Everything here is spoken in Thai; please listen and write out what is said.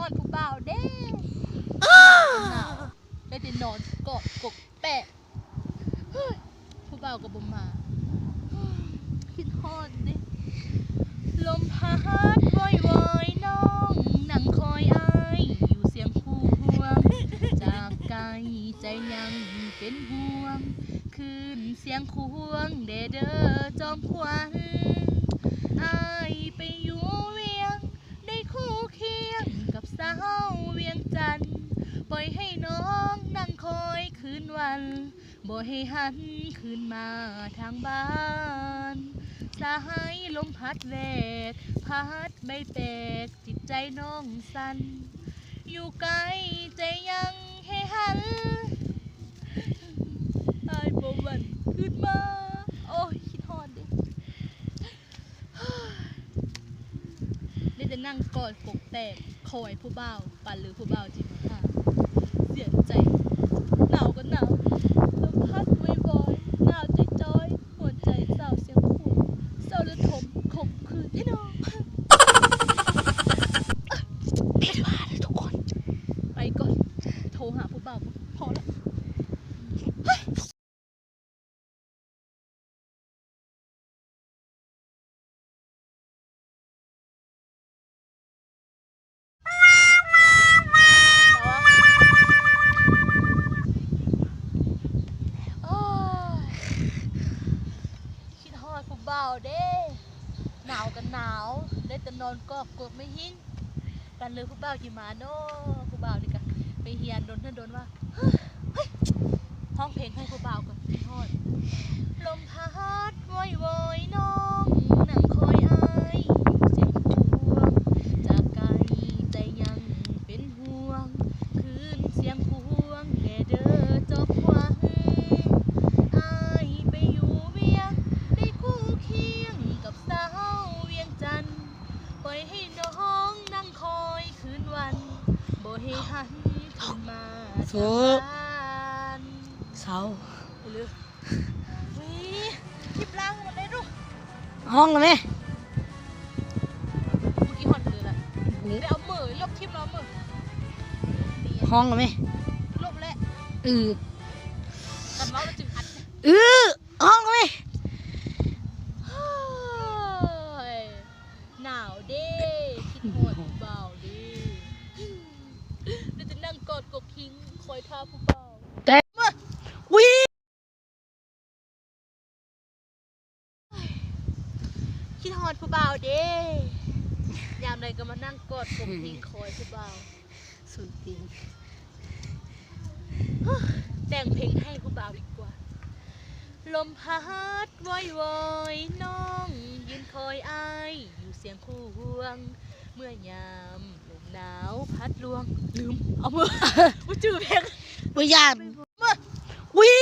อดผู้บ่าวเด้หนาวได้แต่นอนกอดกกแปะผู้บ่าวก็บ่มาคิดฮอดเด้ลมพัดวอยๆน้องนั่งคอยอายอยู่เสียงคู่ห่วงจากไกลใจยังเป็นห่วงคืนเสียงควงเด้อจอมขวัญอายไปอยู่เวียงได้คู่เคียงกับสาวเวียงจันทน์ปล่อยให้น้องนั่งคอยคืนวันบ่ให้หันคืนมาทางบ้านสายลมพัดแวกพัดใบแปลกจิตใจน้องสั่นอยู่ไกลใจยังให้หันอายบ่หวั่นขึ้นมาโอ้ยคิดฮอดดิได้แต่นั่งกอดกกแตกคอยผู้บ่าวปั่นหรือผู้บ่าวจิมาหาเสียใจหนาวก็หนาวลมพัดวอยๆหนาวจอยๆหัวใจเศร้าเสียงขู่เศร้าระทมข่มขืนพี่น้องไม่ได้ว่าเลยทุกคนไปก่อนโทรหาผู้บ่าวพอแล้วคิดฮอดผู้บ่าวเด้หนาวกันหนาวได้แต่นอนกอบกบไม่หิ้งกันเลยผู้บ่าวกี่มาโน่ผู้บ่าวนี่กันไปเฮียนโดนว่าเฮ้ยห้องเพลงให้ผู้บ่าวก่อนคิดฮอดลมพัดวอยๆน้องนั่งคอยอายเสียงห่วงจากไกลใจยังเป็นห่วงคืนเสียงควงแด่เด้อจอบขวัญอายไปอยู่เวียงได้คู่เคียงกับสาวเวียงจันทน์ปล่อยให้น้องนั่งคอยคืนวันบ่ให้หันขึ้นมาทางบ้านเสาหรือวิคลิปล่างหมดเลยดูห้องเลยไหมเมื่อกี้ฮอตเลยแหละได้เอามือลบคลิปเรามือห้องเลยไหมลบแล้วกันเมาแล้วจึงอัดห้องเลยหนาวเด้คิดหดเบาเด้เราจะนั่งกอดกบคิงคอยท่าผู้เบาแต่มาวิคิดฮอดผู้เบาเด้ยามใดก็มานั่งกอดกบคิงคอยผู้เบาสุดจริงแต่งเพลงให้ผู้เบาดีกว่าลมพัดวอยๆน้องยืนคอยอายอยู่เสียงคู่ห่วงเมื่อยามลมหนาวพัดลวงลืมเอามือจื้อเพลงวิญญาณวิ